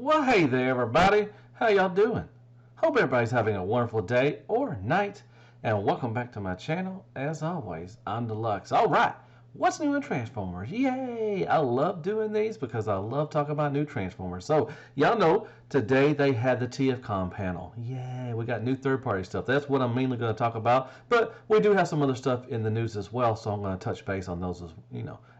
Well, hey there, everybody. How y'all doing? Hope everybody's having a wonderful day or night. And welcome back to my channel. As always, I'm Deluxe. All right, what's new in Transformers? Yay! I love doing these because I love talking about new Transformers. So, y'all know, today they had the TFcon panel. Yay, we got new third-party stuff. That's what I'm mainly going to talk about. But we do have some other stuff in the news as well, so I'm going to touch base on those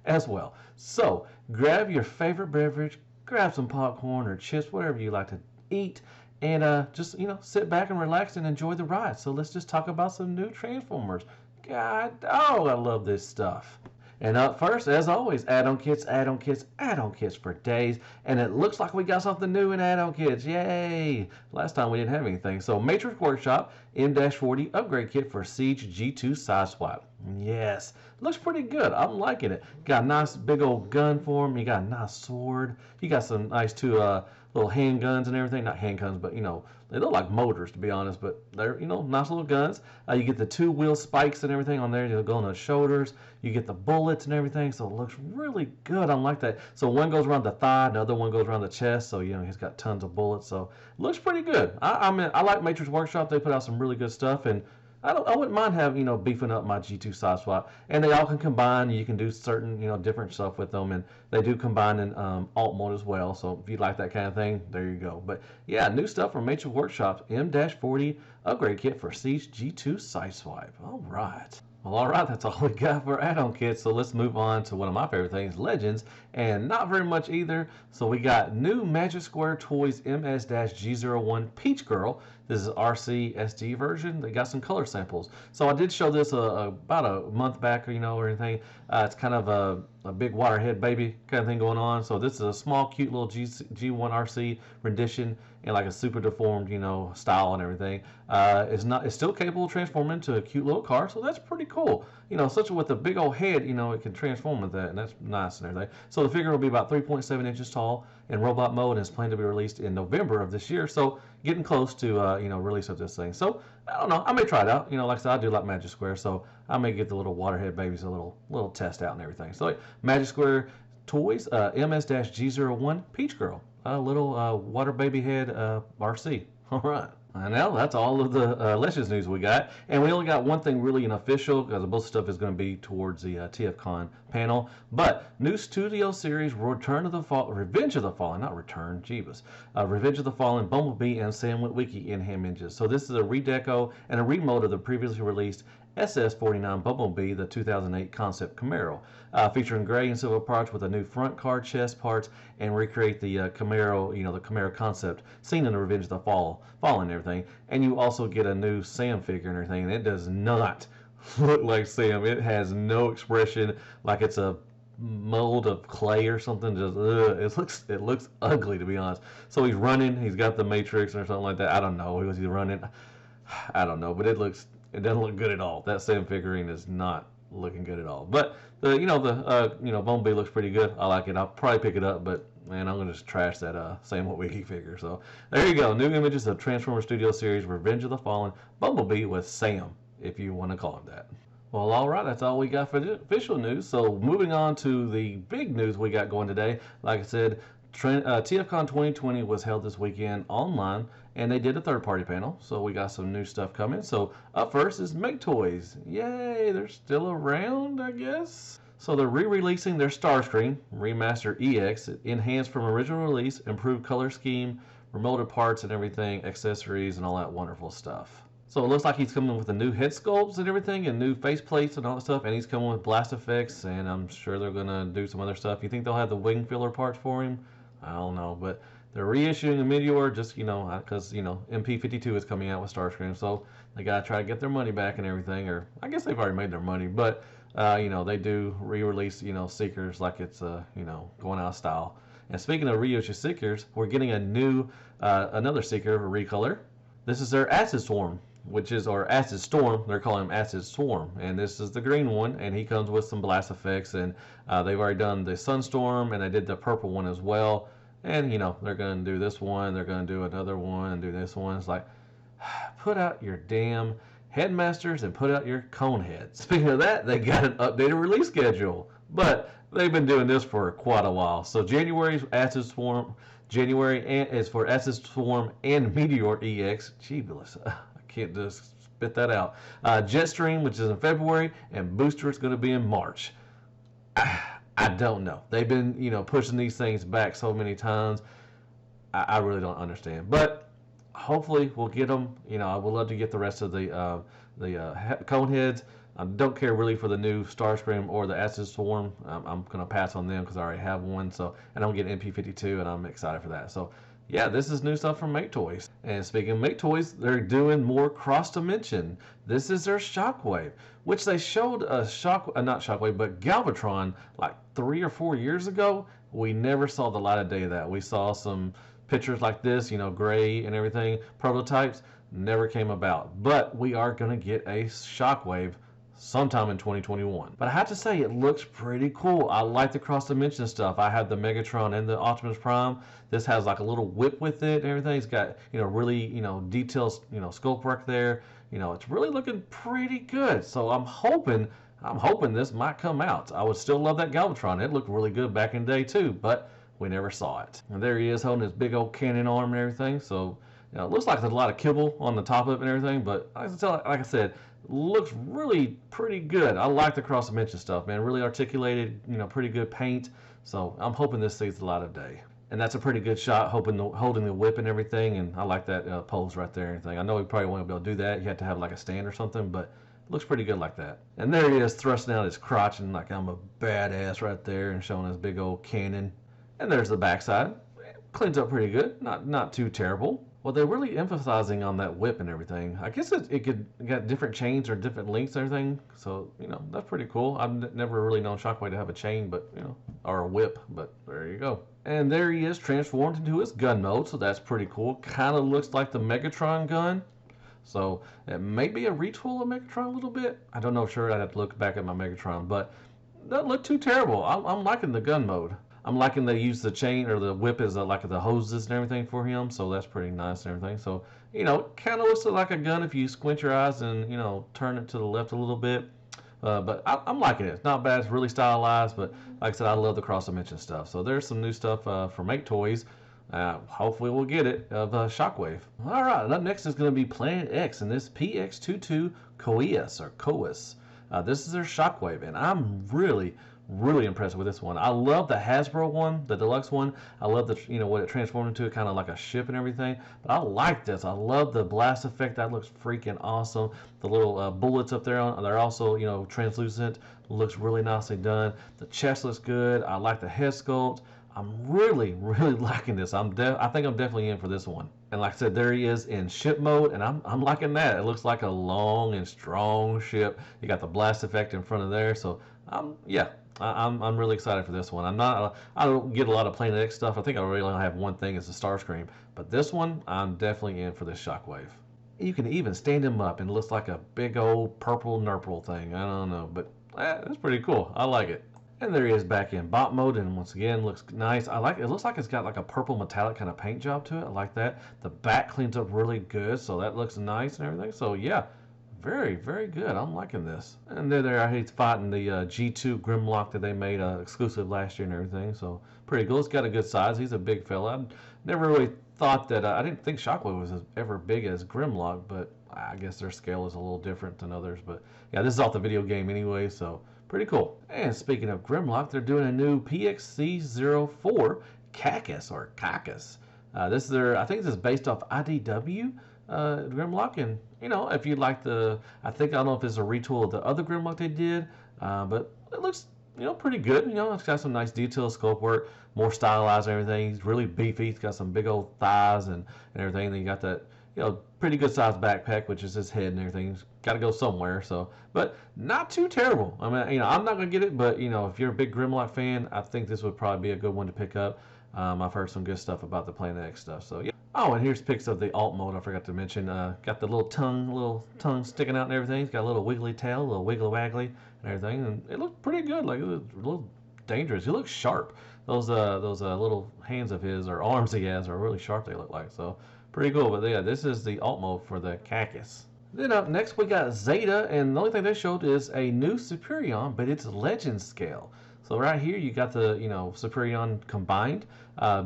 as well. So, grab your favorite beverage, grab some popcorn or chips, whatever you like to eat, and just sit back and relax and enjoy the ride. So let's just talk about some new Transformers. God, oh, I love this stuff. And up first, as always, add-on kits, add-on kits, add-on kits for days. And it looks like we got something new in add-on kits. Yay! Last time we didn't have anything. So Matrix Workshop M-40 upgrade kit for Siege G2 side swap. Yes, looks pretty good. I'm liking it. Got a nice big old gun for him. You got a nice sword. You got some nice two little handguns and everything. Not handguns, but they look like motors to be honest. But they're nice little guns. You get the two wheel spikes and everything on there. You'll go on the shoulders. You get the bullets and everything. So it looks really good. I like that. So one goes around the thigh, the other one goes around the chest. So he's got tons of bullets. So it looks pretty good. I mean, I like Matrix Workshop. They put out some really good stuff, and I wouldn't mind having beefing up my G2 side swap, and they all can combine. You can do certain different stuff with them, and they do combine in alt mode as well. So if you like that kind of thing, there you go. But yeah, new stuff from Matrix Workshop M-40 upgrade kit for Siege G2 side swipe. All right. Well, all right, that's all we got for add-on kits. So let's move on to one of my favorite things, Legends, and not very much either. So we got new Magic Square Toys MS-G01 Peach Girl. This is RC SD version. They got some color samples. So I did show this about a month back, or anything. It's kind of a big waterhead baby kind of thing going on. So this is a small, cute little G1 RC rendition in like a super deformed, style and everything. It's still capable of transforming into a cute little car, so that's pretty cool. Such with a big old head, it can transform with that, and that's nice and everything. So the figure will be about 3.7 inches tall in robot mode, and is planned to be released in November of this year. So getting close to release of this thing. So I don't know, I may try it out. Like I said, I do like Magic Square, so I may get the little waterhead babies a little test out and everything. So Magic Square Toys MS-G01 Peach Girl, a little water baby head RC. All right. And now that's all of the Legends news we got, and we only got one thing really official because most stuff is going to be towards the TFcon panel. But new studio series Return of the Fall, Revenge of the Fallen, not Return, Jeebus, Revenge of the Fallen, Bumblebee, and Sam Witwicky in-hand images. So this is a redeco and a remode of the previously released SS49 Bumblebee, the 2008 concept Camaro, featuring gray and silver parts with a new front car chest parts, and recreate the Camaro, the Camaro concept seen in the Revenge of the Fallen and everything. And you also get a new Sam figure and everything, and it does not look like Sam. It has no expression, like it's a mold of clay or something. Just it looks ugly, to be honest. So he's running, he's got the Matrix or something like that. I don't know. Was he running? I don't know, but it doesn't look good at all. That Sam figurine is not looking good at all. But the Bumblebee looks pretty good. I like it. I'll probably pick it up, but man, I'm gonna just trash that Sam Witwicky figure. So there you go. New images of Transformers Studio Series Revenge of the Fallen Bumblebee with Sam, if you want to call him that. Well, all right, that's all we got for the official news. So moving on to the big news we got going today. Like I said, TFcon 2020 was held this weekend online, and they did a third-party panel, so we got some new stuff coming. So up first is Make Toys. Yay, they're still around, I guess. So they're re-releasing their Starscream Remaster EX, enhanced from original release, improved color scheme, remoted parts and everything, accessories and all that wonderful stuff. So it looks like he's coming with the new head sculpts and everything, and new face plates and all that stuff, and he's coming with blast effects, and I'm sure they're gonna do some other stuff. You think they'll have the wing filler parts for him? I don't know, but they're reissuing a Meteor just, because, MP52 is coming out with Starscream, so they gotta try to get their money back and everything, or I guess they've already made their money, but, they do re-release, Seekers like it's, going out of style. And speaking of reissue Seekers, we're getting a new, another Seeker recolor. This is their Acid Swarm, or Acid Storm. They're calling him Acid Swarm, and this is the green one, and he comes with some blast effects, and they've already done the Sunstorm, and they did the purple one as well. And they're gonna do this one, they're gonna do another one, and do this one. It's like, put out your damn Headmasters and put out your cone heads. Speaking of that, they got an updated release schedule, but they've been doing this for quite a while. So January's Acid Swarm, January and is for Essence Swarm and Meteor EX. Jeebus, I can't just spit that out. Jetstream, which is in February, and Booster is going to be in March. I don't know. They've been, pushing these things back so many times. I really don't understand. But hopefully we'll get them. I would love to get the rest of the cone heads. I don't care really for the new Starscream or the Acid Swarm. I'm going to pass on them because I already have one. So, and I'm getting MP52, and I'm excited for that. So, yeah, this is new stuff from Make Toys. And speaking of Make Toys, they're doing more cross dimension. This is their Shockwave, which they showed not Shockwave, but Galvatron like 3 or 4 years ago. We never saw the light of day of that. We saw some pictures like this, gray and everything, prototypes, never came about. But we are going to get a Shockwave sometime in 2021. But I have to say, it looks pretty cool. I like the cross dimension stuff. I have the Megatron and the Optimus Prime. This has like a little whip with it and everything. It's got, really, details, sculpt work there. It's really looking pretty good. So I'm hoping this might come out. I would still love that Galvatron. It looked really good back in the day too, but we never saw it. And there he is holding his big old cannon arm and everything. So, it looks like there's a lot of kibble on the top of it and everything, but like I said, looks really pretty good. I like the cross dimension stuff, man. Really articulated, pretty good paint. So I'm hoping this sees the light of day. And that's a pretty good shot, holding the whip and everything. And I like that pose right there and everything. I know we probably won't be able to do that. You have to have like a stand or something, but it looks pretty good like that. And there he is, thrusting out his crotch and like I'm a badass right there and showing his big old cannon. And there's the backside. Cleans up pretty good. Not too terrible. Well, they're really emphasizing on that whip and everything. I guess it could got different chains or different lengths and everything. So, that's pretty cool. I've never really known Shockwave to have a chain, but, or a whip. But there you go. And there he is transformed into his gun mode. So that's pretty cool. Kind of looks like the Megatron gun. So it may be a retool of Megatron a little bit. I don't know for sure. I'd have to look back at my Megatron. But it doesn't look too terrible. I'm liking the gun mode. I'm liking they use the chain or the whip as like the hoses and everything for him, so that's pretty nice and everything. So, kind of looks like a gun if you squint your eyes and, turn it to the left a little bit. But I'm liking it. It's not bad. It's really stylized, but like I said, I love the cross-dimension stuff. So there's some new stuff for Make Toys. Hopefully we'll get it of Shockwave. All right, and up next is going to be Planet X and this PX22 Coeus. This is their Shockwave, and I'm really impressed with this one. I love the Hasbro one, the Deluxe one. I love the, what it transformed into, kind of like a ship and everything. But I like this. I love the blast effect. That looks freaking awesome. The little bullets up there, they're also, translucent. Looks really nicely done. The chest looks good. I like the head sculpt. I'm really liking this. I think I'm definitely in for this one. And like I said, there he is in ship mode, and I'm liking that. It looks like a long and strong ship. You got the blast effect in front of there, so I'm really excited for this one. I don't get a lot of Planet X stuff. I think I really only have one thing, it's the Starscream. But this one, I'm definitely in for this Shockwave. You can even stand him up and it looks like a big old purple nurple thing. I don't know, but that's pretty cool. I like it. And there he is back in bot mode, and once again looks nice. I like it. It looks like it's got like a purple metallic kind of paint job to it. I like that. The back cleans up really good, so that looks nice and everything. So yeah, very good. I'm liking this. And there he's fighting the G2 Grimlock that they made exclusive last year and everything. So pretty cool. It's got a good size. He's a big fella. I never really thought that. I didn't think Shockwave was ever big as Grimlock, but I guess their scale is a little different than others. But yeah, this is off the video game anyway, so pretty cool. And speaking of Grimlock, they're doing a new PXC04 Cacus. This is their, I think this is based off IDW Grimlock, and if you like I don't know if it's a retool of the other Grimlock they did, but it looks pretty good. It's got some nice detail sculpt work, more stylized and everything. He's really beefy. He's got some big old thighs and everything. Then you got that pretty good sized backpack, which is his head and everything. He's got to go somewhere. So, but not too terrible. I mean, I'm not gonna get it, but if you're a big Grimlock fan, I think this would probably be a good one to pick up. I've heard some good stuff about the Planet X stuff. So yeah. Oh, and here's pics of the alt mode. I forgot to mention. Got the little tongue sticking out and everything. He's got a little wiggly tail, a little wiggly waggly and everything, and it looked pretty good. Like, it was a little dangerous. He looks sharp. Those little hands of his or arms he has are really sharp. They look like, so pretty cool. But yeah, this is the alt mode for the Cacus. Then up next we got Zeta, and the only thing they showed is a new Superion, but it's legend scale. So right here you got the Superion combined,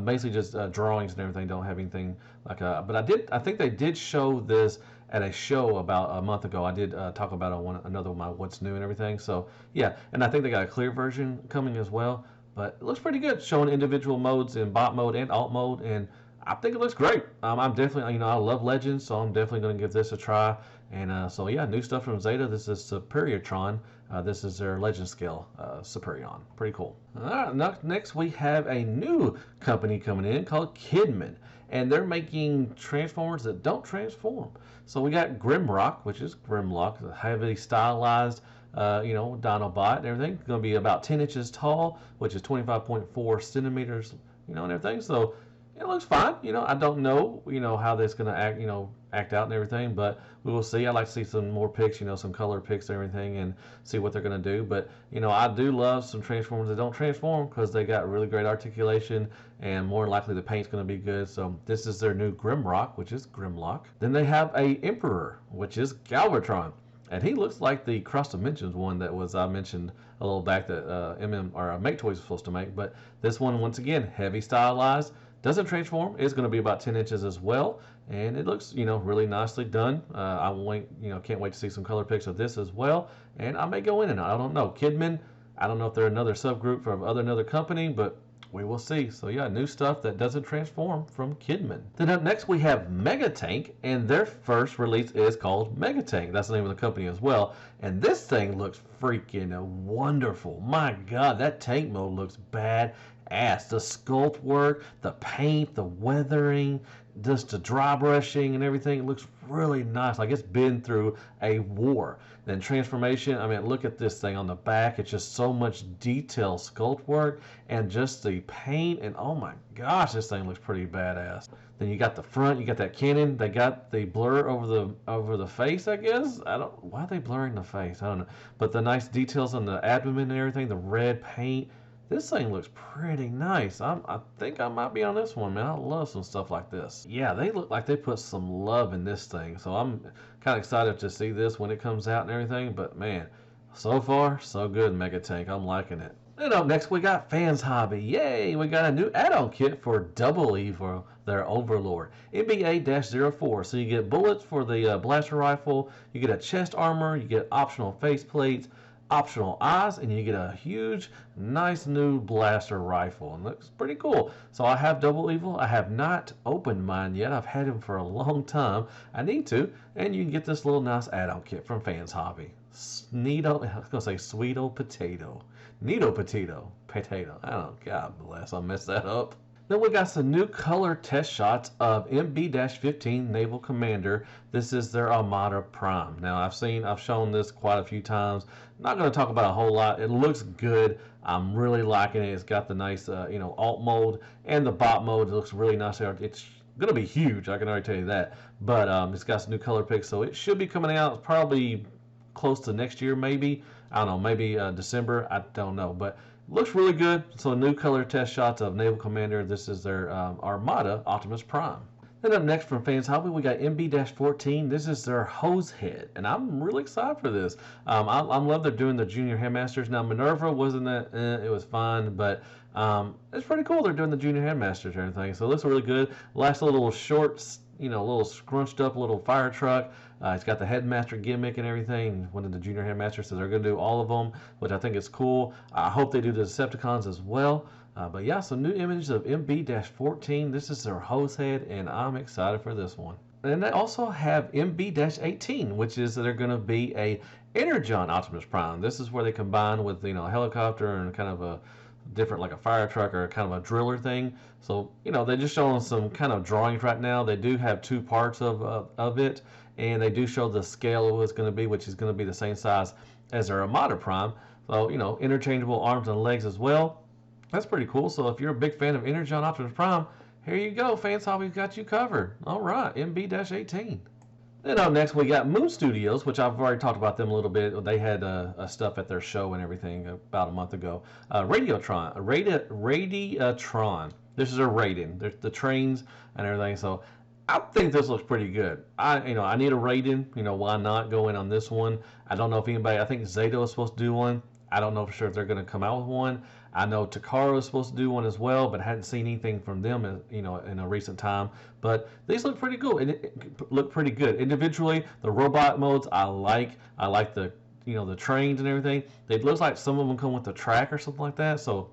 basically just drawings and everything. Don't have anything like but I think they did show this at a show about a month ago. I did talk about another one, what's new and everything. So yeah, and I think they got a clear version coming as well. But it looks pretty good, showing individual modes in bot mode and alt mode, and I think it looks great. I'm definitely, I love Legends, so I'm definitely going to give this a try. And so yeah, new stuff from Zeta. This is Superiortron. This is their Legend scale Superion. Pretty cool. All right, next we have a new company coming in called Kidman, and they're making Transformers that don't transform. So we got Grimrock, which is Grimlock, a heavily stylized Dinobot and everything. It's going to be about 10 inches tall, which is 25.4 centimeters, and everything. So it looks fine. I don't know, how that's going to act out and everything, but we will see. I'd like to see some more pics, some color pics and everything, and see what they're going to do. But, I do love some Transformers that don't transform because they got really great articulation, and more likely the paint's going to be good. So this is their new Grimrock, which is Grimlock. Then they have a Emperor, which is Galvatron. And he looks like the Cross Dimensions one that was I mentioned a little back that Make Toys was supposed to make. But this one, once again, heavy stylized, doesn't transform. It's going to be about 10 inches as well, and it looks really nicely done. Can't wait to see some color pics of this as well. And I may go in and I don't know. Kidman, I don't know if they're another subgroup from another company, but we will see. So yeah, new stuff that doesn't transform from Kidman. Then up next we have Megatank, and their first release is called Megatank. That's the name of the company as well. And this thing looks freaking wonderful. My God, that tank mode looks bad ass. The sculpt work, the paint, the weathering, just the dry brushing and everything, it looks really nice. Like it's been through a war. Then transformation, look at this thing on the back. It's just so much detail sculpt work and just the paint, and oh my gosh, this thing looks pretty badass. Then you got the front, you got that cannon. They got the blur over the face, I guess. Why are they blurring the face? I don't know. But the nice details on the abdomen and everything, the red paint. This thing looks pretty nice. I think I might be on this one, man. I love some stuff like this. Yeah, they look like they put some love in this thing. So I'm kind of excited to see this when it comes out and everything. But man, so far, so good, Megatank. I'm liking it. And up next, we got Fans Hobby. Yay! We got a new add-on kit for Double Evil, their Overlord. NBA-04. So you get bullets for the blaster rifle. You get a chest armor. You get optional face plates, optional eyes, and you get a huge nice new blaster rifle, and looks pretty cool. So I have Double Evil. I have not opened mine yet. I've had him for a long time. I need to, and you can get this little nice add-on kit from Fans Hobby. I was gonna say sweet old potato, neato potato. I don't, God bless, I messed that up. Then we got some new color test shots of MB-15 Naval Commander. This is their Armada Prime. Now I've shown this quite a few times. Not going to talk about a whole lot. It looks good. I'm really liking it. It's got the nice alt mode and the bot mode. It looks really nice there. It's going to be huge. I can already tell you that. But it's got some new color picks, so it should be coming out probably close to next year, maybe. I don't know, maybe December. I don't know, but looks really good. So new color test shots of Naval Commander. This is their Armada Optimus Prime. Then up next from Fans Hobby, we got MB-14. This is their hose head, and I'm really excited for this. I love they're doing the Junior Headmasters. Now Minerva wasn't that, it was fine, but it's pretty cool. They're doing the Junior Headmasters and everything, so it looks really good. Last little short, little scrunched up little fire truck. It's got the Headmaster gimmick and everything. One of the Junior Headmasters, so they're going to do all of them, which I think is cool. I hope they do the Decepticons as well. But yeah, some new images of MB-14. This is their hose head, and I'm excited for this one. And they also have MB-18, which is they're going to be a Energon Optimus Prime. This is where they combine with a helicopter and kind of a different, like a fire truck or kind of a driller thing. So they're just showing some kind of drawings right now. They do have two parts of it, and they do show the scale of what it's going to be, which is going to be the same size as their Armada Prime. So interchangeable arms and legs as well. That's pretty cool. So if you're a big fan of Energon Optimus Prime, here you go. Fans Hobby's got you covered. All right, MB-18. Then up next, we got Moon Studios, which I've already talked about them a little bit. They had stuff at their show and everything about a month ago. Radiotron. This is a Raiden. There's the trains and everything. So I think this looks pretty good. I need a Raiden. Why not go in on this one? I don't know if anybody. I think Zeta was supposed to do one. I don't know for sure if they're going to come out with one. I know Takara is supposed to do one as well, but I hadn't seen anything from them, in a recent time. But these look pretty cool and look pretty good individually. The robot modes I like. I like the trains and everything. It looks like some of them come with the track or something like that. So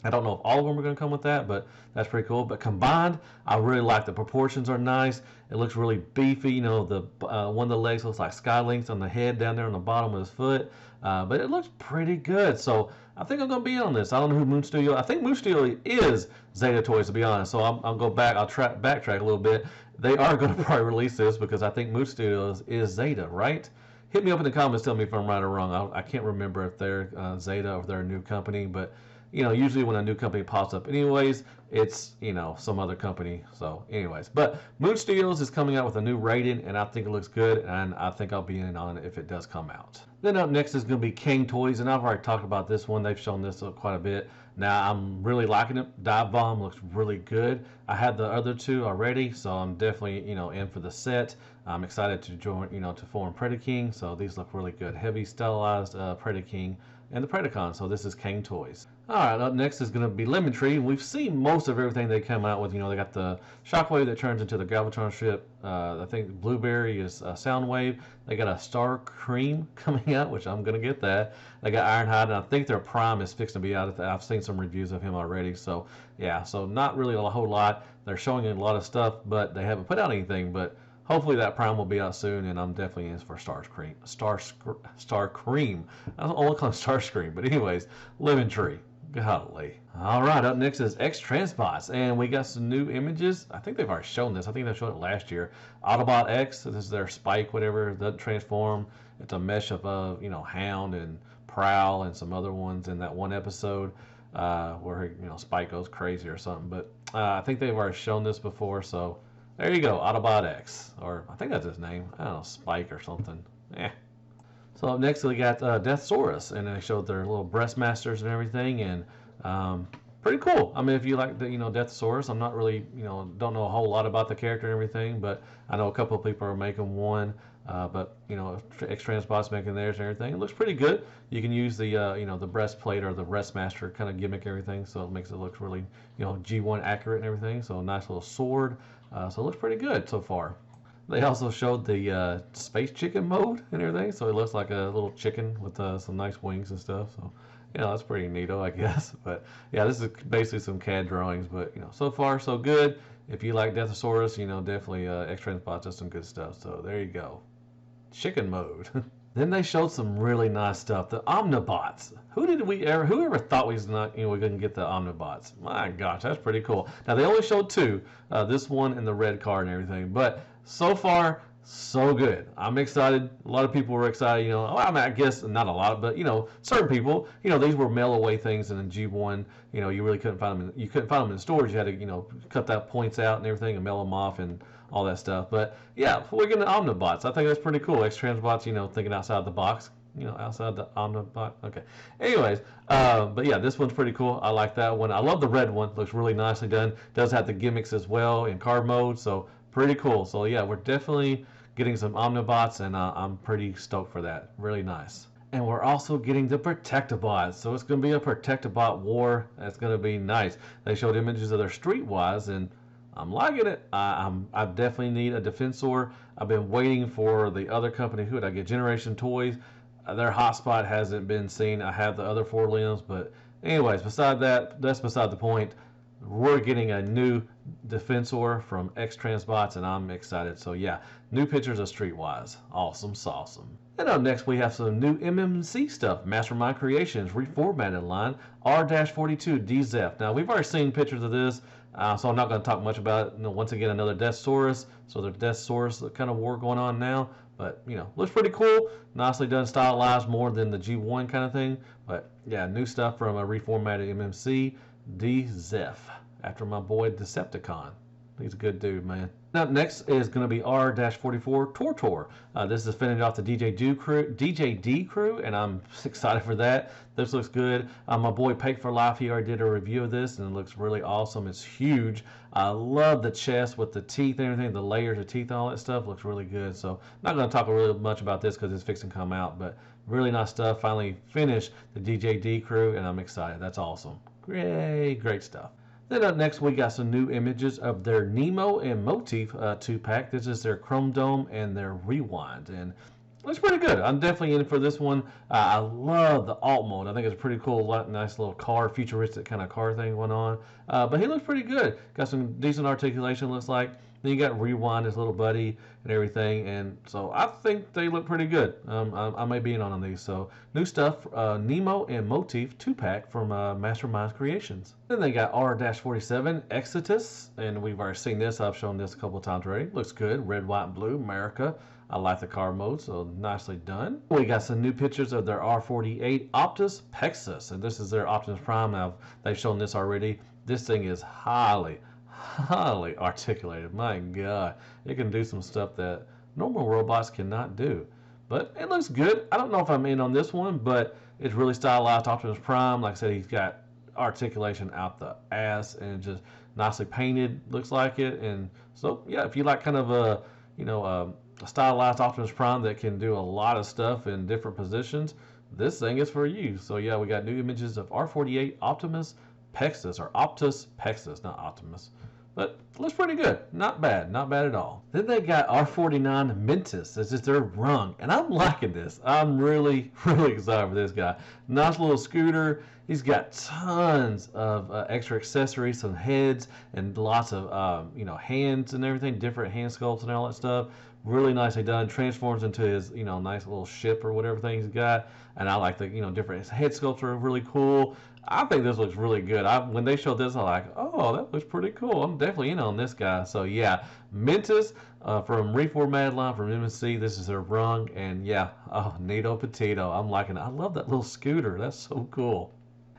I don't know if all of them are going to come with that, but that's pretty cool. But combined, I really like the proportions are nice. It looks really beefy. The one of the legs looks like sky links on the head down there on the bottom of his foot. But it looks pretty good. So I think I'm going to be in on this. I don't know who Moon Studio. I think Moon Studio is Zeta Toys, to be honest. So I'll go back. I'll backtrack a little bit. They are going to probably release this because I think Moon Studios is Zeta, right? Hit me up in the comments. Tell me if I'm right or wrong. I can't remember if they're Zeta or if they're a new company, but usually when a new company pops up anyways, it's, some other company. So anyways, but Moon Studios is coming out with a new rating, and I think it looks good, and I think I'll be in on it if it does come out. Then up next is going to be King Toys, and I've already talked about this one. They've shown this quite a bit. Now, I'm really liking it. Dive Bomb looks really good. I had the other two already, so I'm definitely, in for the set. I'm excited to join, to form Predaking, so these look really good. Heavy stylized Predaking and the Predacon, so this is King Toys. Alright, up next is going to be Lemon Tree. We've seen most of everything they come out with. They got the Shockwave that turns into the Galvatron ship. I think Blueberry is Soundwave. They got a Star Cream coming out, which I'm going to get that. They got Ironhide, and I think their Prime is fixing to be out. I've seen some reviews of him already. So, yeah, so not really a whole lot. They're showing a lot of stuff, but they haven't put out anything. But hopefully that Prime will be out soon, and I'm definitely in for Star Cream. I don't want to call him Starscream, but anyways, Lemon Tree. Golly. All right, up next is X-Transbots, and we got some new images. I think they've already shown this. I think they showed it last year. Autobot X, this is their Spike, whatever, doesn't transform. It's a mesh of, Hound and Prowl and some other ones in that one episode where, Spike goes crazy or something. But I think they've already shown this before, so there you go, Autobot X. Or I think that's his name. I don't know, Spike or something. So up next we got Deathsaurus, and they showed their little breastmasters and everything, and pretty cool. I mean, if you like the Deathsaurus, I'm not really don't know a whole lot about the character and everything, but I know a couple of people are making one, but X-Transbots making theirs and everything. It looks pretty good. You can use the the breastplate or the breastmaster kind of gimmick and everything, so it makes it look really G1 accurate and everything. So a nice little sword. So it looks pretty good so far. They also showed the space chicken mode and everything, so it looks like a little chicken with some nice wings and stuff. So, that's pretty neato, I guess. But yeah, this is basically some CAD drawings. But so far so good. If you like Deathsaurus, definitely X-Transbots does some good stuff. So there you go, chicken mode. Then they showed some really nice stuff. The Omnibots. Whoever thought we was not, we couldn't get the Omnibots? My gosh, that's pretty cool. Now they only showed two, this one and the red card and everything. But so far, so good. I'm excited. A lot of people were excited. I guess not a lot, but certain people. These were mail away things, and in G1, you really couldn't find them. You couldn't find them in stores. You had to, cut that points out and everything, and mail them off and all that stuff. But yeah, we're getting the Omnibots. I think that's pretty cool. X-Transbots, thinking outside the box. Outside the Omnibot. Okay. Anyways, but yeah, this one's pretty cool. I like that one. I love the red one. Looks really nicely done. Does have the gimmicks as well in card mode, so pretty cool. So yeah, we're definitely getting some Omnibots, and I'm pretty stoked for that. Really nice. And we're also getting the Protectobots. So it's going to be a Protectobot war. That's going to be nice. They showed images of their Streetwise, and I'm liking it. I definitely need a Defensor. I've been waiting for the other company. Who did I get? Generation Toys. Their hotspot hasn't been seen. I have the other four limbs, but anyways, beside that, that's beside the point. We're getting a new Defensor from X-Transbots, and I'm excited. So yeah, new pictures of Streetwise. Awesome sauceum. And up next, we have some new MMC stuff. Mastermind Creations Reformatted Line R-42 DZEF. Now, we've already seen pictures of this, so I'm not going to talk much about it. Once again, another Deathsaurus. So there's Deathsaurus kind of war going on now. But, looks pretty cool. Nicely done, stylized more than the G1 kind of thing. But, yeah, new stuff from a reformatted MMC, DZEF, after my boy Decepticon. He's a good dude, man. Up next is going to be R-44 Tortor. This is finishing off the DJD crew, and I'm excited for that. This looks good. My boy Pake for Life, he already did a review of this, and it looks really awesome. It's huge. I love the chest with the teeth and everything, the layers of teeth and all that stuff. Looks really good. So I'm not going to talk really much about this because it's fixing to come out, but Really nice stuff. Finally finished the DJD crew, and I'm excited. That's awesome. Great stuff. Then up next, we got some new images of their Nemo and Motif 2-pack. This is their Chrome Dome and their Rewind. And looks pretty good. I'm definitely in for this one. I love the alt mode. I think it's a pretty cool, nice little car, futuristic kind of car thing going on. But he looks pretty good. Got some decent articulation, looks like. Then you got Rewind, his little buddy, and everything. And so I think they look pretty good. I may be in on these. So new stuff, Nemo and Motif 2-pack from Masterminds Creations. Then they got R-47 Exodus, and we've already seen this. I've shown this a couple of times already. Looks good. Red, white, and blue. America. I like the car mode, so nicely done. We got some new pictures of their R48 Optus Pexus, and this is their Optimus Prime. Now, they've shown this already. This thing is highly articulated. My God, it can do some stuff that normal robots cannot do. But it looks good. I don't know if I'm in on this one, but it's really stylized Optimus Prime. Like I said, he's got articulation out the ass and just nicely painted. Looks like it. And so, yeah, if you like kind of a stylized Optimus Prime that can do a lot of stuff in different positions, this thing is for you. So yeah, we got new images of R48 Optimus Pexus, or Optus Pexus, not Optimus. But it looks pretty good. Not bad at all. Then they got R49 Mentis. This is their rung, and I'm liking this. I'm really excited for this guy. Nice little scooter. He's got tons of extra accessories, some heads, and lots of hands and everything, different hand sculpts and all that stuff. Really nicely done. Transforms into his nice little ship or whatever thing he's got. And I like the different head sculpts are really cool. I think this looks really good. When they showed this, I'm like, oh, that looks pretty cool. I'm definitely in on this guy. So yeah, Mentis from Reformatted Line from MMC. This is their rung, and yeah, oh, neato potato. I'm liking it. I love that little scooter. That's so cool.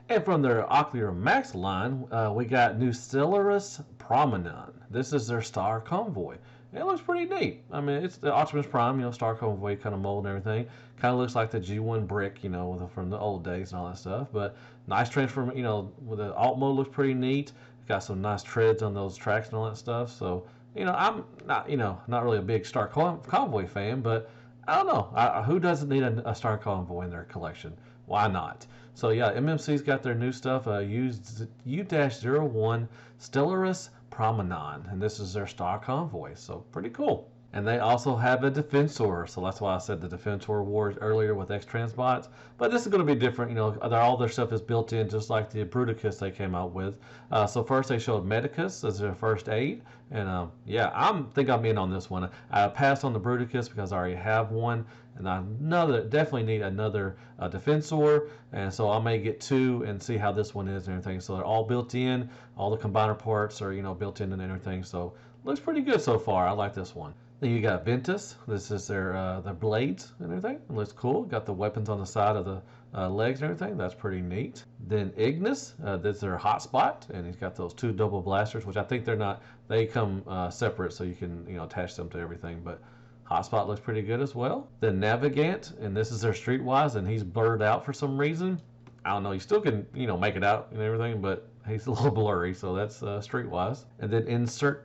And from their Ocular Max line, we got new Stellaris Promenade. This is their Star Convoy. It looks pretty neat. I mean, it's the Optimus Prime, Star Convoy kind of mold and everything. Kind of looks like the G1 brick, from the old days and all that stuff. But nice transform, with the alt mode looks pretty neat. Got some nice treads on those tracks and all that stuff. So, I'm not, not really a big Star Convoy fan, but I don't know. Who doesn't need a Star Convoy in their collection? Why not? So yeah, MMC's got their new stuff. U-01 Stellaris Promenade, and this is their Star Convoy, so pretty cool. And they also have a Defensor, so that's why I said the Defensor Wars earlier with X-Transbots. But this is going to be different, all their stuff is built in just like the Bruticus they came out with. So first they showed Medicus as their first aid, and yeah, I think I'm in on this one. I passed on the Bruticus because I already have one, and I definitely need another Defensor, and so I may get two and see how this one is and everything. So they're all built in, all the combiner parts are built in and everything. So looks pretty good so far. I like this one. Then you got Ventus. This is their blades and everything. It looks cool. Got the weapons on the side of the legs and everything. That's pretty neat. Then Ignis. This is their hotspot, and he's got those two double blasters, which I think they're not. They come separate, so you can attach them to everything. But hotspot looks pretty good as well. Then Navigant, and this is their Streetwise, and he's blurred out for some reason. I don't know. You still can make it out and everything, but he's a little blurry, so that's Streetwise. And then Insertus?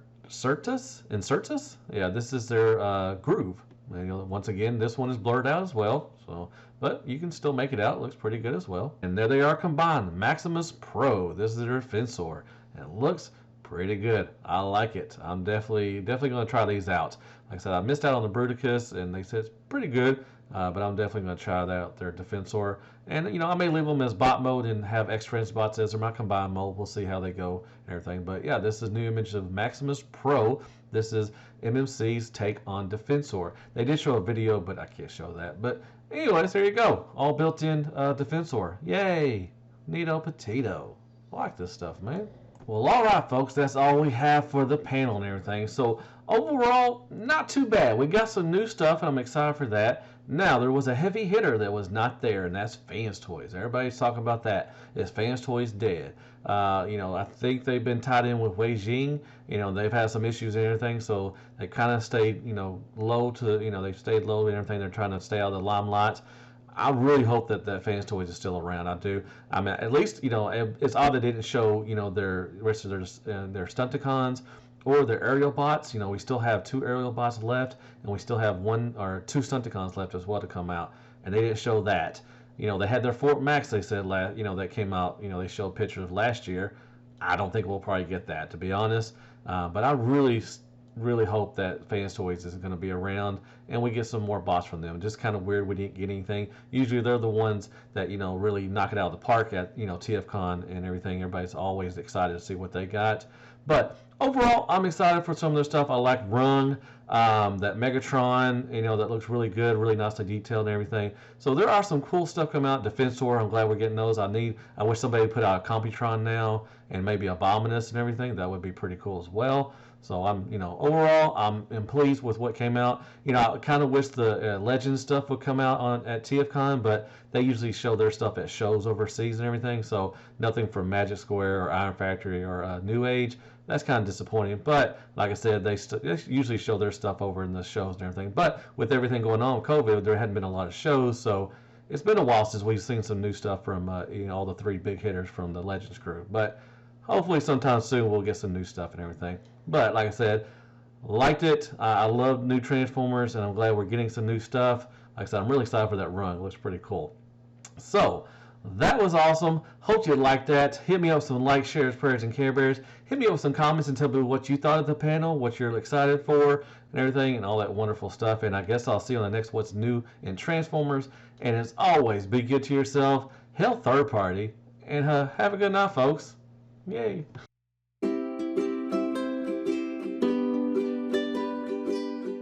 Yeah, this is their groove. Once again, this one is blurred out as well. So, but you can still make it out. It looks pretty good as well. And there they are combined. Maximus Pro. This is their Defensor. And it looks pretty good. I like it. I'm definitely going to try these out. Like I said, I missed out on the Bruticus, and they said it's pretty good. But I'm definitely going to try that out, their Defensor. And, I may leave them as bot mode and have X-Transbots as my combined mode. We'll see how they go and everything. But, yeah, this is new image of Maximus Pro. This is MMC's take on Defensor. They did show a video, but I can't show that. But, anyways, there you go. All built-in Defensor. Yay! Neato potato. I like this stuff, man. Well, all right, folks. That's all we have for the panel and everything. So, overall, not too bad. We got some new stuff, and I'm excited for that. Now, there was a heavy hitter that was not there, and that's Fans Toys. Everybody's talking about that. Is Fans Toys dead? I think they've been tied in with Wei Jing. They've had some issues and everything, so they kind of stayed, low to, they've stayed low and everything. They're trying to stay out of the limelight. I really hope that Fans Toys is still around. I do. I mean, at least, it's odd they didn't show, their rest of their Stunticons or their aerial bots. We still have 2 aerial bots left, and we still have 1 or 2 Stunticons left as well to come out. and they didn't show that. They had their Fort Max, they said, that came out, they showed pictures of last year. I don't think we'll probably get that, to be honest. But I really hope that Fans Toys is going to be around and we get some more bots from them. Just kind of weird we didn't get anything. Usually they're the ones that, really knock it out of the park at, TFcon and everything. Everybody's always excited to see what they got. But overall, I'm excited for some of their stuff. I like Rung, that Megatron, that looks really good, really nicely detailed and everything. So there are some cool stuff coming out. Defensor, I'm glad we're getting those. I wish somebody would put out a Computron now and maybe Abominus and everything. That would be pretty cool as well. So overall, I'm pleased with what came out. I kind of wish the Legends stuff would come out at TFcon, but they usually show their stuff at shows overseas and everything. So nothing from Magic Square or Iron Factory or New Age. That's kind of disappointing. But like I said, they usually show their stuff over in the shows and everything. But with everything going on with COVID, there hadn't been a lot of shows, so it's been a while since we've seen some new stuff from all the three big hitters from the Legends crew. But hopefully sometime soon we'll get some new stuff and everything. But like I said, liked it. I love new Transformers, and I'm glad we're getting some new stuff. Like I said, I'm really excited for that run. It looks pretty cool. So that was awesome. Hope you liked that. Hit me up with some likes, shares, prayers, and Care Bears. Hit me up with some comments and tell me what you thought of the panel, what you're excited for, and everything, and all that wonderful stuff. And I guess I'll see you on the next What's New in Transformers. And as always, be good to yourself, help third party, and have a good night, folks. Yay.